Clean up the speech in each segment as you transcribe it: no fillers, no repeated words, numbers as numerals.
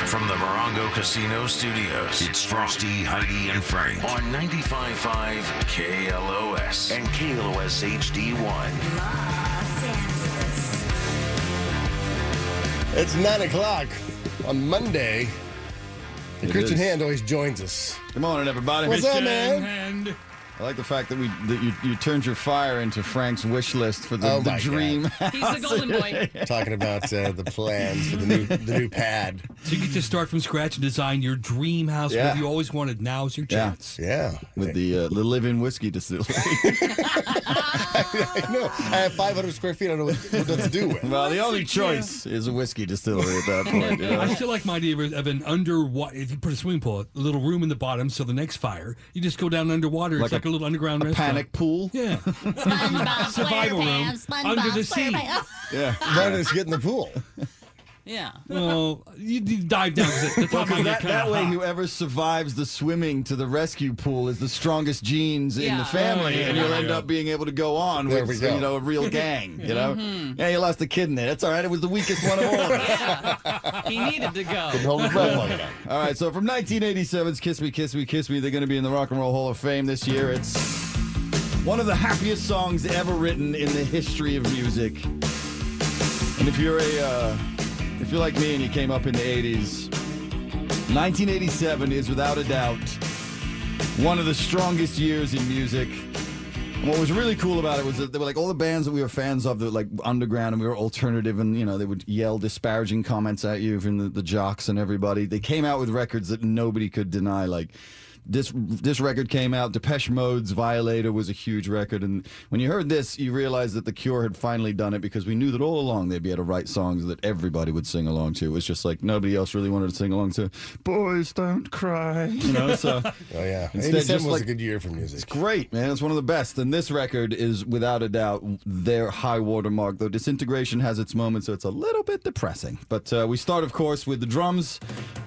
From the Morongo Casino Studios, it's Frosty, Heidi, and Frank on 95.5 KLOS and KLOS HD1. Los Angeles. It's 9 o'clock on Monday. And Christian is. Hand always joins us. Good morning, everybody. What's up, man? And I like the fact that you turned your fire into Frank's wish list for the, Oh the my dream. He's the golden boy. Talking about the plans for the new pad. so you get to start from scratch and design your dream house, Yeah. what you always wanted. Now's your Yeah. chance. Yeah. With the live-in whiskey distillery. I know. I have 500 square feet. I don't know what to do with. Well, the only choice is a whiskey distillery at that point. You know? I still like my idea of an underwater. If you put a swimming pool, a little room in the bottom, so the next fire, you just go down underwater. Like It's like a little underground A restaurant. panic pool. Yeah. SpongeBob Survival room SquarePants, SpongeBob under the sea. SquarePants. Yeah. Why don't just get in the pool? Yeah. Well, you dive down. 'Cause the top Well, might get that kinda way, hot. whoever survives the swimming to the rescue pool is the strongest genes in the Yeah. family, Yeah, and you'll yeah, end yeah. up being able to go on There with we go. a real gang. You know, yeah, you lost a kid in there. That's all right. It was the weakest one of all of us. He needed to go. Hold his breath long enough. All right, so from 1987's Kiss Me, Kiss Me, Kiss Me, they're going to be in the Rock and Roll Hall of Fame this year. It's one of the happiest songs ever written in the history of music. And if you're like me and you came up in the 80s, 1987 is without a doubt one of the strongest years in music. And what was really cool about it was that they were like all the bands that we were fans of that were like underground and we were alternative, and you know they would yell disparaging comments at you from the jocks and everybody. They came out with records that nobody could deny. Like this record came out. Depeche Mode's Violator was a huge record, and when you heard this, you realized that The Cure had finally done it, because we knew that all along they'd be able to write songs that everybody would sing along to. It was just like nobody else really wanted to sing along to. Boys don't cry, you know. So. Oh, yeah. Instead, 87 just was like- a good year for music. Great, man. It's one of the best. And this record is, without a doubt, their high watermark, though Disintegration has its moments, so it's a little bit depressing. But we start, of course, with the drums,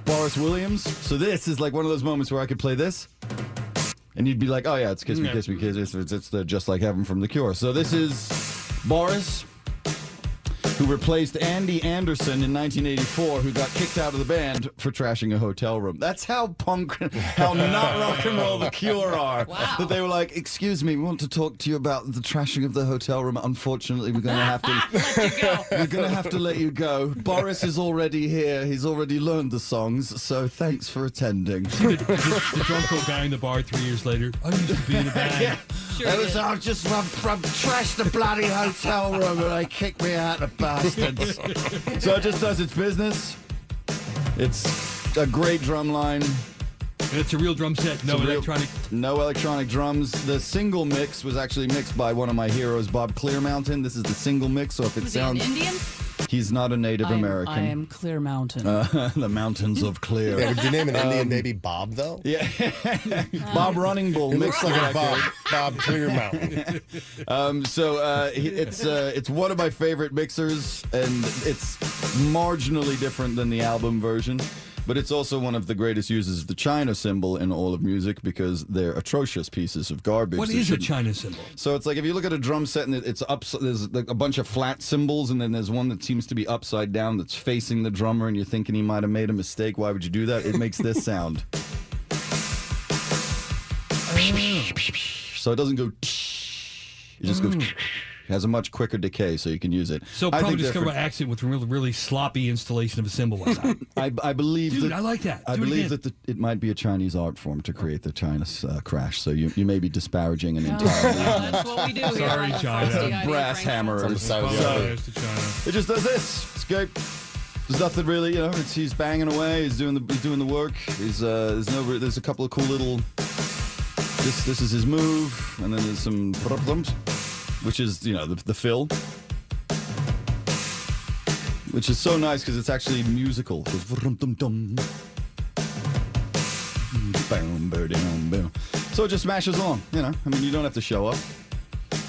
Boris Williams. So this is like one of those moments where I could play this, and you'd be like, oh, yeah, it's Kiss Me, Kiss Me, Kiss Me. It's the Just Like Heaven from The Cure. So this is Boris, who replaced Andy Anderson in 1984, who got kicked out of the band for trashing a hotel room. That's how how not rock and roll The Cure are. Wow. That they were like, excuse me, we want to talk to you about the trashing of the hotel room. Unfortunately, we're going to have to we're going to have to let you go. Boris is already here. He's already learned the songs, so thanks for attending. the drunk old guy in the bar 3 years later. I used to be in a band. Sure I did. trashed the bloody hotel room and they kicked me out, the bastards. So it just does its business. It's a great drum line. And it's a real drum set. No It's a real- electronic. No electronic drums. The single mix was actually mixed by one of my heroes, Bob Clearmountain. This is the single mix, so if it Was he an sounds... Indian? He's not a Native American. I am Clear Mountain. The mountains of Clear. Yeah, would you name an Indian baby Bob, though? Yeah. Bob Running Bull It mixed looks like like a Bob Clear Mountain. It's one of my favorite mixers, and it's marginally different than the album version, but it's also one of the greatest uses of the China cymbal in all of music, because they're atrocious pieces of garbage. What that is a shouldn't- China symbol? So it's like if you look at a drum set and it's up, there's like a bunch of flat cymbals, and then there's one that seems to be upside down that's facing the drummer, and you're thinking he might have made a mistake. Why would you do that? It makes this sound. So it doesn't go. It just goes. It has a much quicker decay, so you can use it. So I probably think discovered they're by accident with a really, really sloppy installation of a symbol one time. I believe Dude, that I like that. I Do it believe again. that it might be a Chinese art form to create the China crash. So you may be disparaging an entire. That's what we do here. Sorry, on China. Frosty, Heidi, Brass Frank hammer. On the side of the So- other. to China. It just does this. It's great. There's nothing really, you know. He's banging away. He's doing the work. There's a couple of cool little. This is his move, and then there's some problems, which is the fill, which is so nice because it's actually musical. It goes vroom-dum-dum. Boom, boom, boom. So it just smashes on. I mean, you don't have to show up.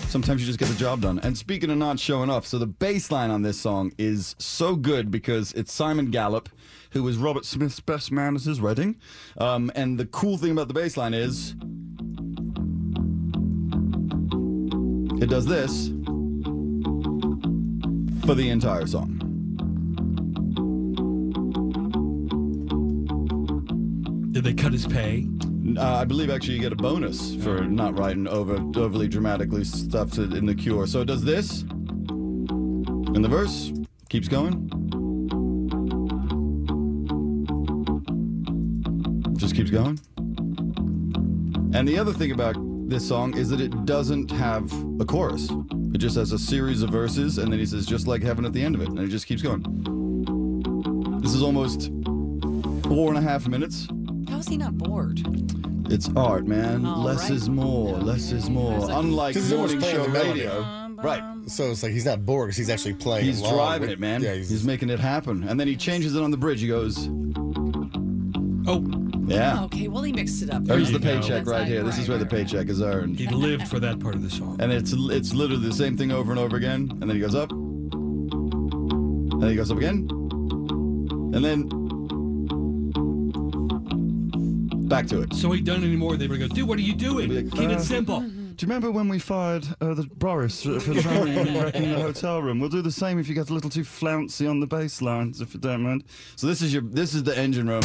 Sometimes you just get the job done. And speaking of not showing up, so the bass line on this song is so good because it's Simon Gallup, who was Robert Smith's best man at his wedding. And the cool thing about the bass line is it does this for the entire song. Did they cut his pay? I believe actually you get a bonus for not writing overly dramatically stuff in The Cure. So it does this. And the verse keeps going. Just keeps going. And the other thing about this song is that it doesn't have a chorus. It just has a series of verses, and then he says, just like heaven at the end of it. And it just keeps going. This is almost 4.5 minutes. How is he not bored? It's art, man. Oh, Less right. is more. Less is more. It's like- Unlike This is almost morning playing show the melody. radio. Right. So it's like he's not bored because he's actually playing. He's along driving with- it, man. Yeah, He's making it happen. And then he changes it on the bridge. He goes, Oh, yeah. Oh, okay, well, he mixed it up. There's you the go. paycheck That's right here. This is where the right. paycheck is earned. he lived for that part of the song. And it's literally the same thing over and over again. And then he goes up. And then he goes up again. And then back to it. So he done anymore. They would go, dude, what are you doing? He'd be like, Keep it simple. Do you remember when we fired the Boris for drowning and wrecking the hotel room? We'll do the same if you get a little too flouncy on the bass lines, if you don't mind. So this is the engine room.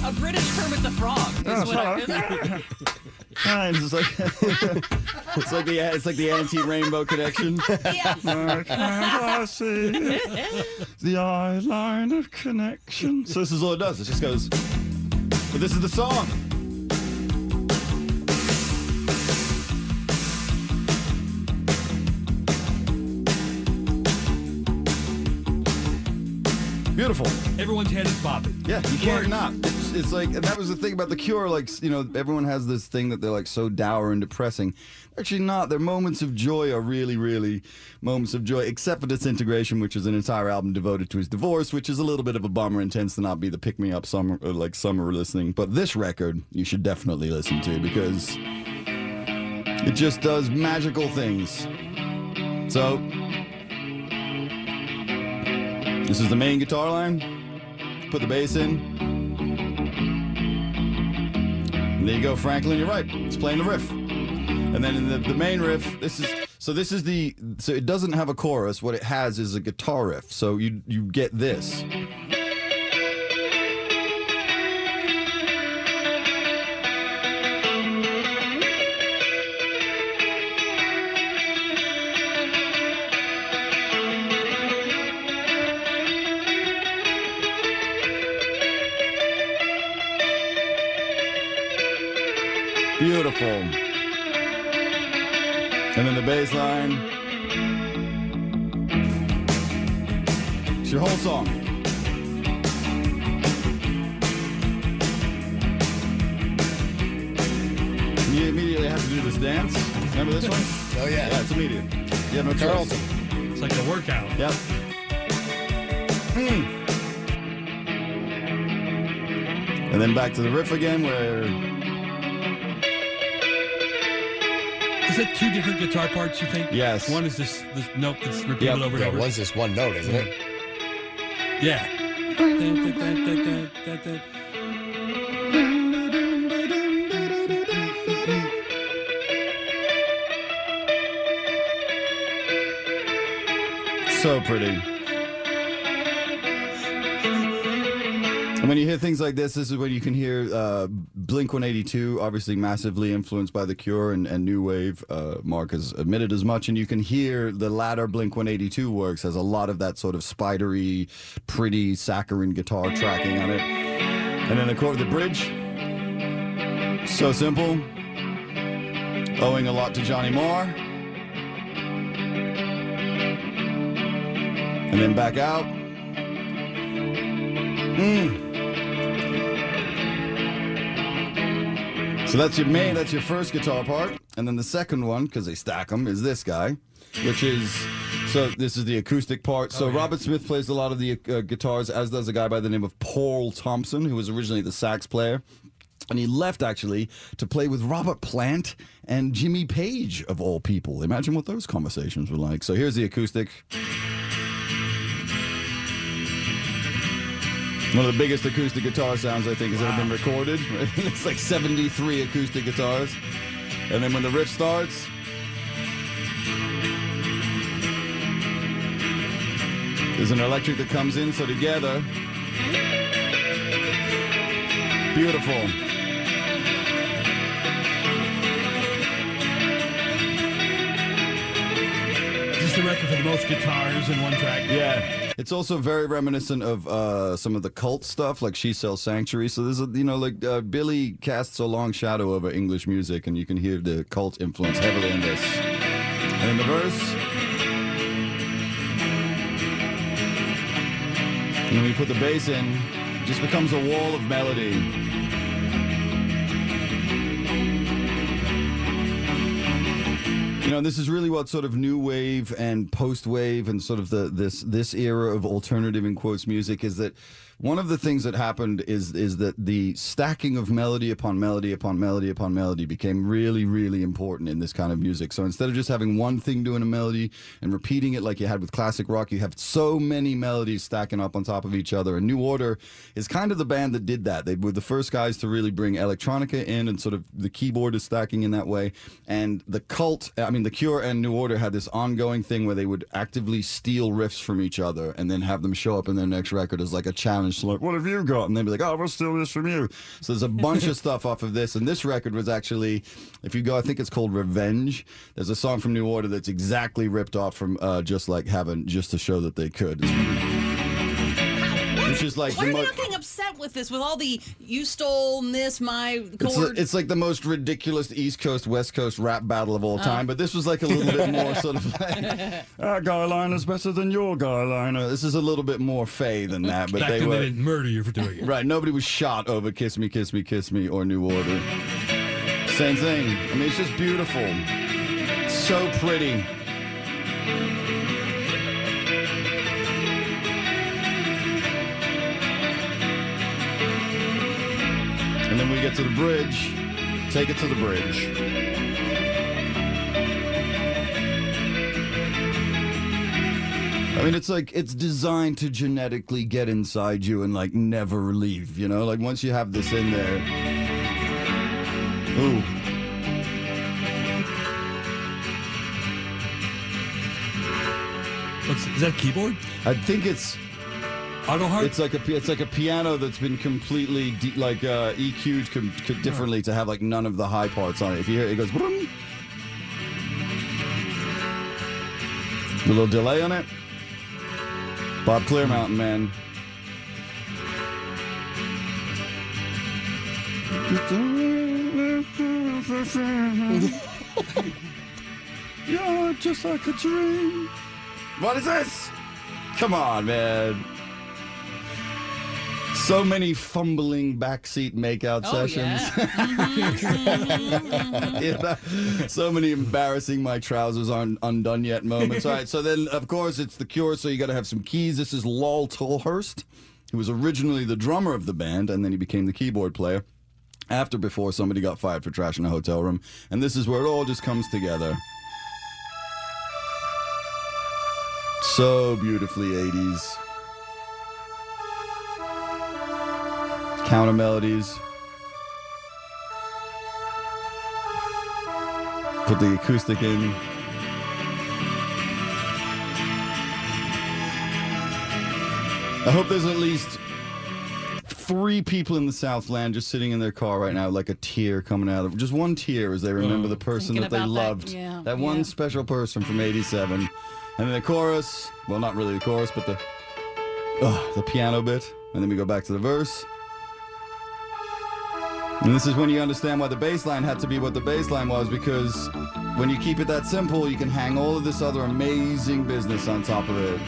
A British Kermit the Frog is what Hi, it's like it's like the anti-rainbow connection. Yes. I see the eyeliner connection. So this is all it does. It just goes. But this is the song. Beautiful. Everyone's head is bobbing. Yeah, you can't Words. not. It's like, and that was the thing about The Cure. Like, you know, everyone has this thing that they're like so dour and depressing. Actually, not. Their moments of joy are really, really moments of joy. Except for Disintegration, which is an entire album devoted to his divorce, which is a little bit of a bummer and tends to not be the pick me up summer listening. But this record, you should definitely listen to because it just does magical things. So. This is the main guitar line. Put the bass in. And there you go, Franklin. You're right. It's playing the riff. And then in the main riff, so it doesn't have a chorus. What it has is a guitar riff. So you get this. Beautiful. And then the bass line. It's your whole song. You immediately have to do this dance. Remember this one? Oh yeah. Yeah, it's immediate. You have no choice. Carlton. It's like a workout. Yep. And then back to the riff again where... Is it two different guitar parts, you think? Yes. One is this note that's repeated Yep. over and Yeah, over. one's just one note, isn't it? Yeah. So pretty. And when you hear things like this is when you can hear Blink-182, obviously massively influenced by The Cure and New Wave. Mark has admitted as much. And you can hear the latter Blink-182 works has a lot of that sort of spidery, pretty saccharine guitar tracking on it. And then the bridge, so simple, owing a lot to Johnny Marr. And then back out. So that's your first guitar part. And then the second one, because they stack them, is this guy, which is, so this is the acoustic part. So Robert Smith plays a lot of the guitars, as does a guy by the name of Paul Thompson, who was originally the sax player. And he left, actually, to play with Robert Plant and Jimmy Page, of all people. Imagine what those conversations were like. So here's the acoustic. One of the biggest acoustic guitar sounds I think has ever been recorded. It's like 73 acoustic guitars. And then when the riff starts, there's an electric that comes in. So together, Beautiful. Is this the record for the most guitars in one track? Yeah. It's also very reminiscent of some of the cult stuff, like She Sells Sanctuary. So there's Billy casts a long shadow over English music, and you can hear the cult influence heavily in this. And in the verse, and when you put the bass in, it just becomes a wall of melody. You know, this is really what sort of new wave and post wave and sort of this era of alternative in quotes music is that one of the things that happened is that the stacking of melody upon melody upon melody upon melody became really, really important in this kind of music. So instead of just having one thing doing a melody and repeating it like you had with classic rock, you have so many melodies stacking up on top of each other. And New Order is kind of the band that did that. They were the first guys to really bring electronica in, and sort of the keyboard is stacking in that way. And The Cure and New Order had this ongoing thing where they would actively steal riffs from each other and then have them show up in their next record as like a challenge. So like, what have you got? And they'd be like, oh, we'll steal this from you. So there's a bunch of stuff off of this. And this record was actually, if you go, I think it's called Revenge. There's a song from New Order that's exactly ripped off from Just Like Heaven, just to show that they could. It's just like Why are they not getting upset with this? With all the you stole this, my chord. It's like the most ridiculous East Coast West Coast rap battle of all time. But this was like a little bit more sort of like, our guy liner's better than your guy liner. This is a little bit more fey than that. But Back they then were they didn't murder you for doing it. right. Nobody was shot over "Kiss Me, Kiss Me, Kiss Me" or New Order. Same thing. I mean, it's just beautiful. So pretty. And then we get to the bridge. Take it to the bridge. I mean, it's like, it's designed to genetically get inside you and like never leave, you know? Like once you have this in there. Ooh. Is that a keyboard? I think it's Auto harp? it's like a piano that's been completely EQ'd differently to have like none of the high parts on it. If you hear it, it goes boom. A little delay on it. Bob Clearmountain, man. You're just like a dream. What is this? Come on, man. So many fumbling backseat makeout sessions. Yeah. You know? So many embarrassing my trousers aren't undone yet moments. All right, so then, of course, it's The Cure, so you got to have some keys. This is Lol Tolhurst, who was originally the drummer of the band, and then he became the keyboard player before somebody got fired for trashing a hotel room. And this is where it all just comes together. So beautifully 80s. Counter melodies. Put the acoustic in. I hope there's at least 3 people in the Southland just sitting in their car right now, like a tear coming out of just one tear as they remember the person Thinking that they about that, loved. yeah, That yeah. one special person from 87. And then the chorus, well, not really the chorus, but the piano bit. And then we go back to the verse. And this is when you understand why the bass line had to be what the bass line was, because when you keep it that simple, you can hang all of this other amazing business on top of it.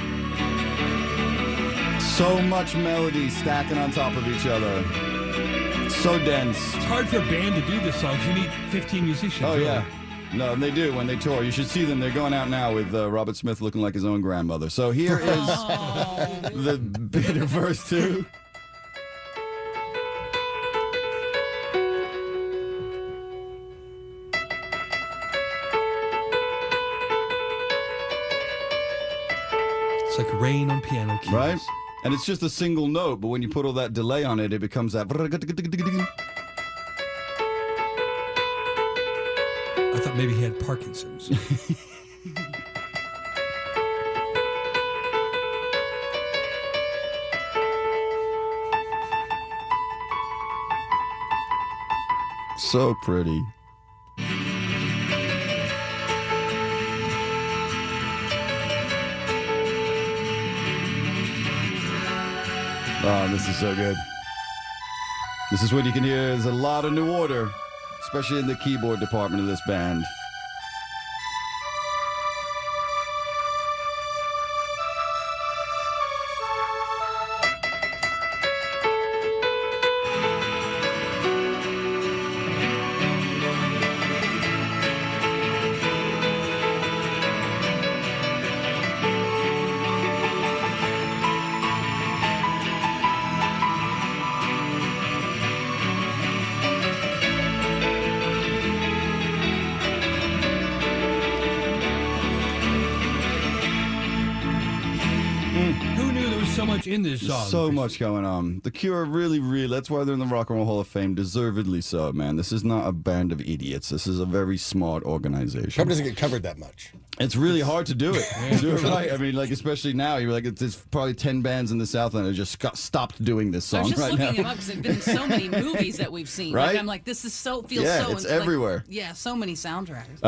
So much melody stacking on top of each other. So dense. It's hard for a band to do this song. You need 15 musicians. Oh, really. yeah. No, and they do when they tour. You should see them. They're going out now with Robert Smith looking like his own grandmother. So here is the bit of verse 2. It's like rain on piano keys. Right? And it's just a single note, but when you put all that delay on it, it becomes that. I thought maybe he had Parkinson's. So pretty. Oh, this is so good. This is what you can hear. There's a lot of new order, especially in the keyboard department of this band. Who knew there was so much in this song? So much going on. The Cure really, that's why they're in the Rock and Roll Hall of Fame. Deservedly so, man. This is not a band of idiots. This is a very smart organization. Probably doesn't get covered that much. It's really hard to do it. Do it right. I mean, like, especially now, you're like, there's probably 10 bands in the Southland that just stopped doing this I song was just right looking now. it up because there've been so many movies that we've seen. Right? Like, I'm like, this is feels Yeah, so it's like, everywhere. yeah, so many soundtracks.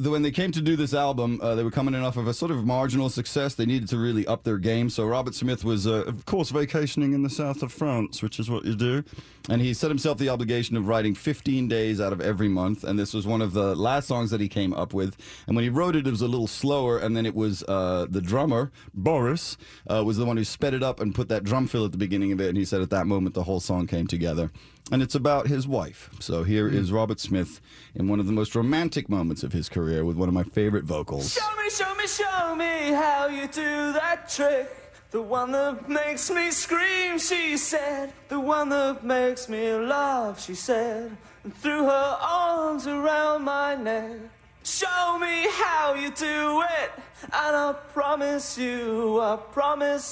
When they came to do this album, they were coming in off of a sort of marginal success. They needed to really up their game. So Robert Smith was, of course, vacationing in the south of France, which is what you do. And he set himself the obligation of writing 15 days out of every month. And this was one of the last songs that he came up with. And when he wrote it, it was a little slower. And then it was the drummer, Boris, was the one who sped it up and put that drum fill at the beginning of it. And he said at that moment, the whole song came together. And it's about his wife. So here is Robert Smith in one of the most romantic moments of his career with one of my favorite vocals. Show me, show me, show me how you do that trick. The one that makes me scream, she said. The one that makes me laugh, she said. And threw her arms around my neck. Show me how you do it. And I promise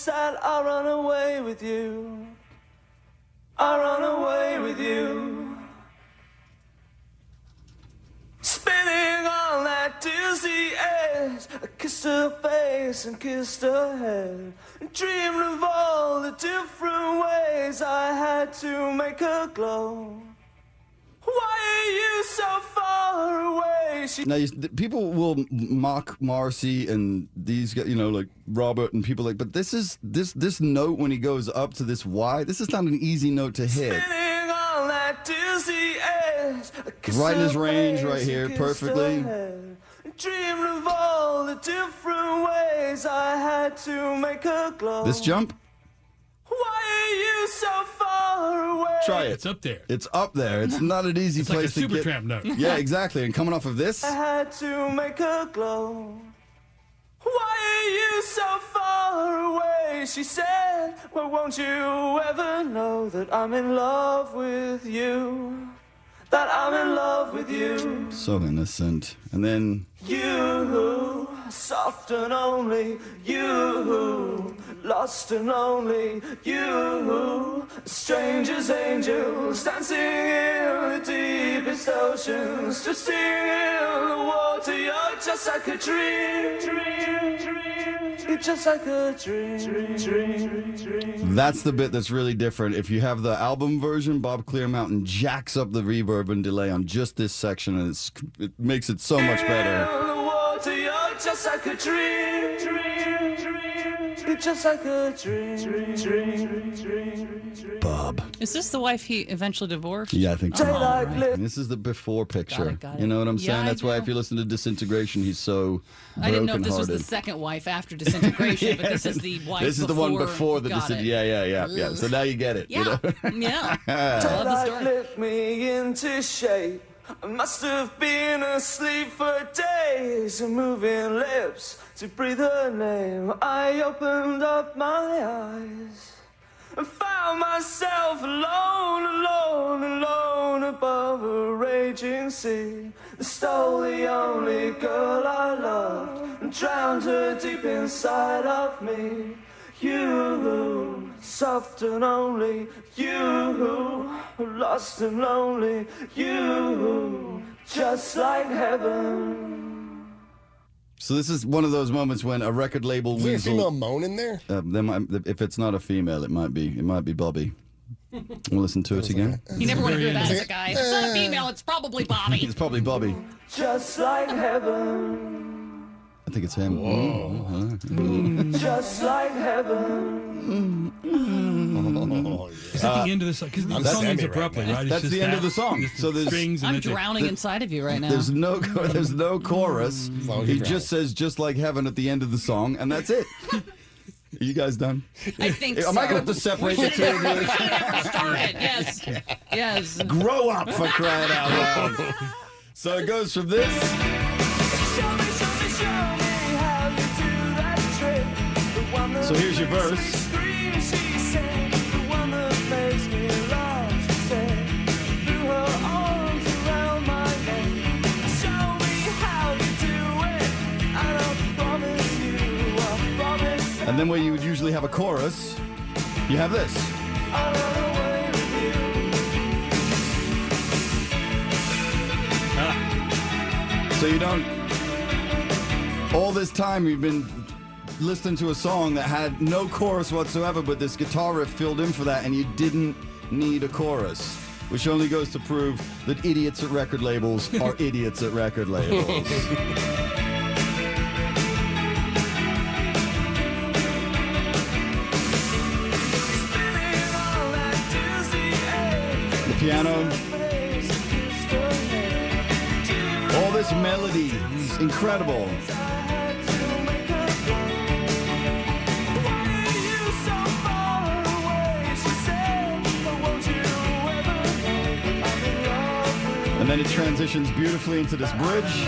that I'll run away with you. I'll run away with you. Spinning on that dizzy edge, I kissed her face and kissed her head, and dreamed of all the different ways I had to make her glow. Why are you so far away? Now, people will mock Morrissey and these guys, like Robert and people like, but this note when he goes up to this Y, this is not an easy note to hit. Spinning on that dizzy edge, I kissed Right in his her range face right here, and kissed perfectly. her head, and dreamed of all the different ways I had to make her glow. This jump, Why are you so far away? try it. It's up there. It's up there. It's not an easy It's like a place to get. Supertramp note. Yeah, exactly. And coming off of this, I had to make her glow. Why are you so far away? She said, well, won't you ever know that I'm in love with you? That I'm in love with you. so innocent. And then You, soft and only you, lost and lonely you, strangers, angels, dancing in the deepest oceans, twisting in the water. You're just like a dream, you're just like a dream. that's the bit that's really different. If you have the album version, Bob Clearmountain jacks up the reverb and delay on just this section, and it makes it so much better. In the water, you're just like a dream, you're just like a dream. Bob. Is this the wife he eventually divorced? Yeah, I think so. Daylight lit. And this is the before picture. Got it. You know what I'm Yeah, saying? I That's why do. if you listen to Disintegration, he's so I didn't know if this was brokenhearted. the second wife after disintegration, but this is the wife. This is the one before the Got it. Yeah. So now you get it. you Yeah, know? yeah. I love the Daylight story. lit me into shape. I must have been asleep for days, and moving lips to breathe her name. I opened up my eyes and found myself alone above a raging sea. Stole the only girl I loved and drowned her deep inside of me. You, soft and only you, lost and lonely you, just like heaven. So this is one of those moments when a record label Is there a female weasel. moan in there? If it's not a female, it might be Bobby. We'll listen to it again. You never want to hear that as a guy. If it's not a female, it's probably Bobby. It's probably Bobby. Just like heaven, I think it's him. just like heaven. Is that the end of the song? Because the song ends abruptly, right? It's That's just the end that. of the song. It's So there's strings and I'm that's it. drowning inside of you right now. there's no chorus. long as He you're just says "just like heaven" at the end of the song, and that's it. Are you guys done? I think so. Am I gonna have to separate the two of you? Should have never started. Yes. Yes. Grow up, for crying out loud. So it goes from this. Show me how you do that trick. The one that So here's your makes me verse. scream, she said. The one that makes me laugh, she said. Threw her arms around my neck. Show me how you do it, and I promise you, And then where you would usually have a chorus, you have this. I'll run away with you. So you don't. All this time you've been listening to a song that had no chorus whatsoever, but this guitar riff filled in for that, and you didn't need a chorus. Which only goes to prove that idiots at record labels are idiots at record labels. Spinning on that dizzy edge. The piano, all this melody, is incredible. And then it transitions beautifully into this bridge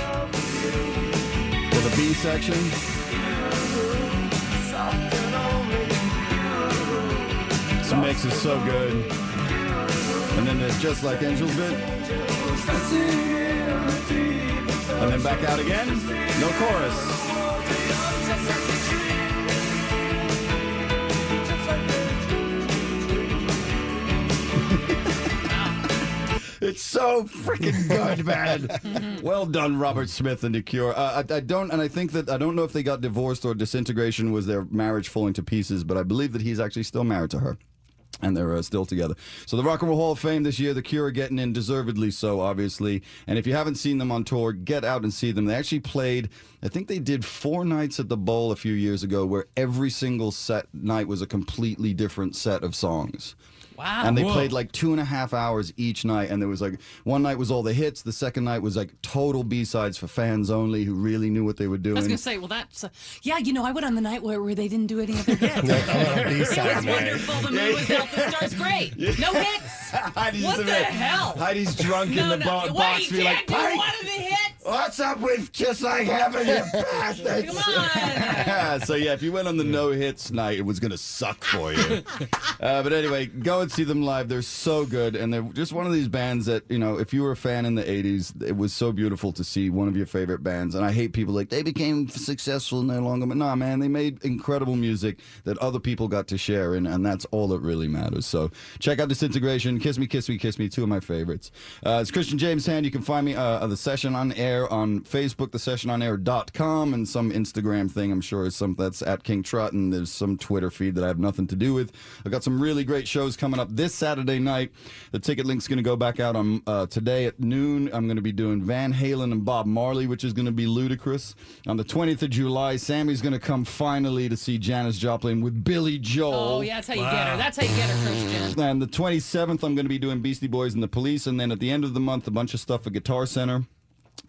for the B section. This mix is so good. And then there's Just Like Angels bit. And then back out again. No chorus. It's so freaking good, man. Well done, Robert Smith and The Cure. I don't know if they got divorced or disintegration was their marriage falling to pieces, but I believe that he's actually still married to her. And they're still together. So the Rock and Roll Hall of Fame this year, The Cure are getting in, deservedly so, obviously. And if you haven't seen them on tour, get out and see them. They actually played, I think they did 4 nights at the Bowl a few years ago, where every single night was a completely different set of songs. Wow. And they played like 2.5 hours each night. And there was like, one night was all the hits. The second night was like total B-sides for fans only who really knew what they were doing. I was going to say, well, that's... yeah, I went on the night where they didn't do any other hits. It was wonderful. The moon was out. The stars great. No hits. What the hell? Heidi's drunk in the box. Wait, Be like, do Pike, one of the hits? what's up with Just Like Heaven, you bastards? Come on. So yeah, if you went on the no hits night, it was gonna suck for you. But anyway, go and see them live. They're so good, and they're just one of these bands that, you know, if you were a fan in the '80s, it was so beautiful to see one of your favorite bands. And I hate people like they became successful no longer, but nah, man, they made incredible music that other people got to share in, and that's all that really matters. So check out Disintegration, Kiss Me, Kiss Me, Kiss Me, 2 of my favorites. It's Christian James Hand. You can find me the Session on Air on Facebook, thesessiononair.com, and some Instagram thing. I'm sure is some that's at King Trot, and there's some Twitter feed that I have nothing to do with. I've got some really great shows coming up this Saturday night. The ticket link's going to go back out on today at noon. I'm going to be doing Van Halen and Bob Marley, which is going to be ludicrous. On the 20th of July, Sammy's going to come finally to see Janis Joplin with Billy Joel. Oh, yeah, that's how you get her. That's how you get her, Christian. And the 27th, I'm going to be doing Beastie Boys and the Police. And then at the end of the month, a bunch of stuff at Guitar Center.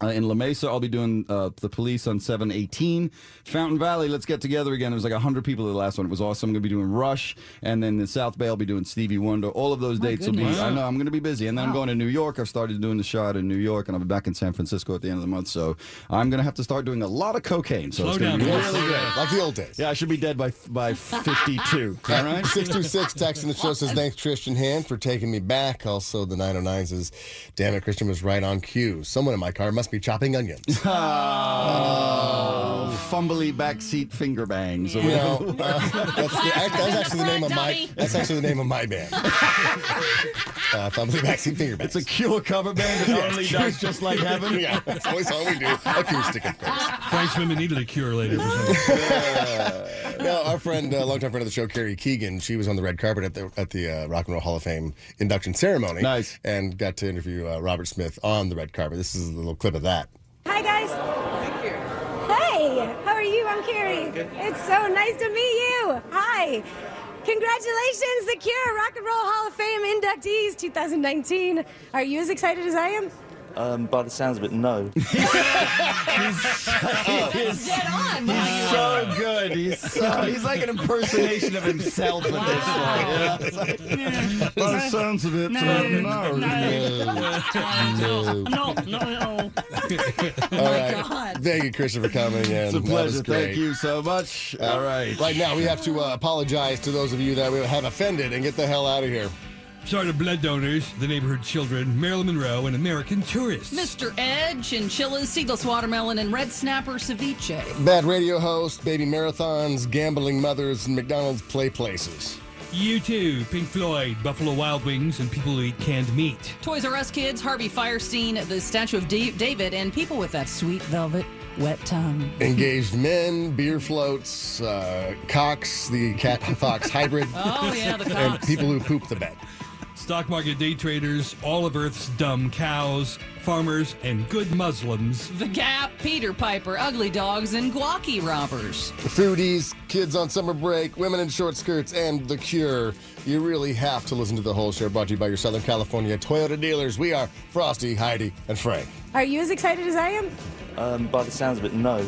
In La Mesa, I'll be doing the Police on 7/18. Fountain Valley, let's get together again. There was like 100 people at the last one. It was awesome. I'm going to be doing Rush. And then in South Bay, I'll be doing Stevie Wonder. All of those dates will be, I know, I'm going to be busy. And then I'm going to New York. I've started doing the show out in New York, and I'll be back in San Francisco at the end of the month. So I'm going to have to start doing a lot of cocaine. So Slow it's going to down, be boys. really good. Like the old days. Yeah, I should be dead by 52. All right? 626 text in the show says, thanks, Christian Hand, for taking me back. Also, the 909 says, damn it, Christian was right on cue. Someone in my car must be chopping onions. Oh, fumbly backseat finger bangs. You know, that's actually the name of my. Dummy. That's actually the name of my band. Thumbs in the Backseat Finger Bands. It's a Cure cover band that only does Just Like Heaven. Yeah, that's the only song we do. Acoustic, of course. Frank's women needed a cure later. For something. Now, our friend, longtime friend of the show, Carrie Keegan, she was on the red carpet at the Rock and Roll Hall of Fame induction ceremony. Nice. And got to interview Robert Smith on the red carpet. This is a little clip of that. Hi, guys. Hey, how are you? I'm Carrie. It's so nice to meet you. Hi. Congratulations, The Cure Rock and Roll Hall of Fame inductees 2019. Are you as excited as I am? By the sounds of it, no. He's dead on. So good. He's like an impersonation of himself at this point. By the sounds of it, No. All right. God. Thank you, Christian, for coming in. It's a That was pleasure. great. Thank you so much. All right. Right now, we have to apologize to those of you that we have offended and get the hell out of here. Sorry to blood donors, the neighborhood children, Marilyn Monroe, and American tourists. Mr. Ed, chinchillas, seedless watermelon, and red snapper ceviche. Bad radio host, baby marathons, gambling mothers, and McDonald's play places. U2, Pink Floyd, Buffalo Wild Wings, and people who eat canned meat. Toys R Us kids, Harvey Firestein, the statue of David, and people with that sweet velvet wet tongue. Engaged men, beer floats, cocks, the cat-fox hybrid, Oh, yeah, the and cops. people who poop the bed. Stock market day traders, all of Earth's dumb cows, farmers, and good Muslims. The Gap, Peter Piper, ugly dogs, and guac robbers. Foodies, kids on summer break, women in short skirts, and The Cure. You really have to listen to the whole show, brought to you by your Southern California Toyota dealers. We are Frosty, Heidi, and Frank. Are you as excited as I am? By the sounds of it, no.